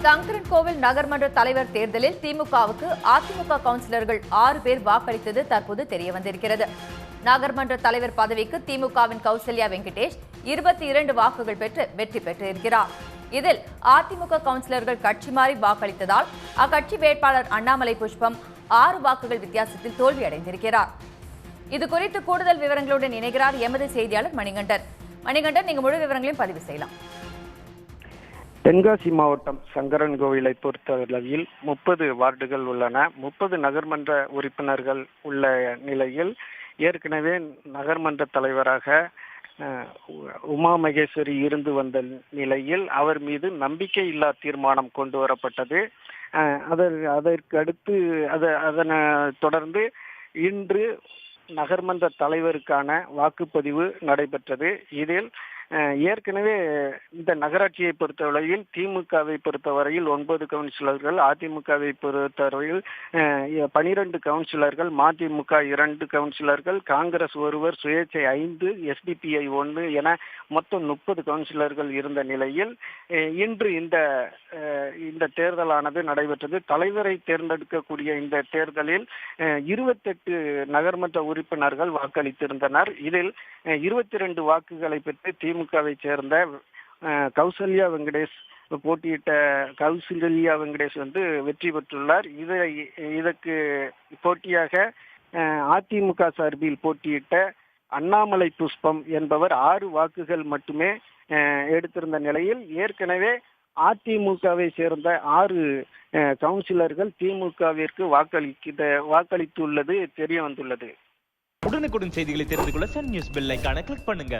சங்கரன்கோவில் நகர்மன்ற தலைவர் தேர்தலில் திமுகவுக்கு அதிமுக கவுன்சிலர்கள் 6 பேர் வாக்களித்தது தற்போது தெரியவந்திருக்கிறது. நகர்மன்ற தலைவர் பதவிக்கு திமுகவின் கௌசல்யா வெங்கடேஷ் 22 வாக்குகள் பெற்று வெற்றி பெற்றிருக்கிறார். இதில் அதிமுக கவுன்சிலர்கள் கட்சி மாறி வாக்களித்ததால் அக்கட்சி வேட்பாளர் அண்ணாமலை புஷ்பம் 6 வாக்குகள் வித்தியாசத்தில் தோல்வியடைந்திருக்கிறார். இதுகுறித்து கூடுதல் விவரங்களுடன் இணைகிறார் எமது செய்தியாளர் மணிகண்டன். மணிகண்டன், நீங்க முழு விவரங்களையும் பதிவு செய்யலாம். தென்காசி மாவட்டம் சங்கரன்கோவிலை பொறுத்தளவில் 30 வார்டுகள் உள்ளன. 30 நகர்மன்ற உறுப்பினர்கள் உள்ள நிலையில் ஏற்கனவே நகர்மன்ற தலைவராக உமா மகேஸ்வரி இருந்து வந்த நிலையில் அவர் மீது நம்பிக்கையில்லா தீர்மானம் கொண்டு வரப்பட்டது. அதற்கு அடுத்து அதனை தொடர்ந்து இன்று நகர்மன்ற தலைவருக்கான வாக்குப்பதிவு நடைபெற்றது. இதில் ஏற்கனவே இந்த நகராட்சியை பொறுத்தவரையில் திமுகவை பொறுத்தவரையில் 9 கவுன்சிலர்கள், அதிமுகவை பொறுத்தவரையில் 12 கவுன்சிலர்கள், மதிமுக 2 கவுன்சிலர்கள், காங்கிரஸ் 1, சுயேட்சை 5, எஸ்டிபிஐ 1 என மொத்தம் 30 கவுன்சிலர்கள் இருந்த நிலையில் இன்று இந்த தேர்தலானது நடைபெற்றது. தலைவரை தேர்ந்தெடுக்கக்கூடிய இந்த தேர்தலில் 28 நகர்மன்ற உறுப்பினர்கள் வாக்களித்திருந்தனர். இதில் 22 வாக்குகளை பெற்று திமுகவை சேர்ந்த கௌசல்யா வெங்கடேஷ் வெற்றி பெற்றுள்ளார். இதற்கு போட்டியாக அதிமுக சார்பில் போட்டியிட்ட அண்ணாமலை புஷ்பம் என்பவர் 6 வாக்குகள் மட்டுமே எடுத்திருந்த நிலையில் ஏற்கனவே அதிமுகவை சேர்ந்த 6 கவுன்சிலர்கள் திமுகவிற்கு வாக்களித்துள்ளது தெரிய வந்துள்ளது. உடனுக்குடன் செய்திகளை தெரிந்து கொள்ள சன் நியூஸ் பெல் ஐகானை கிளிக் பண்ணுங்க.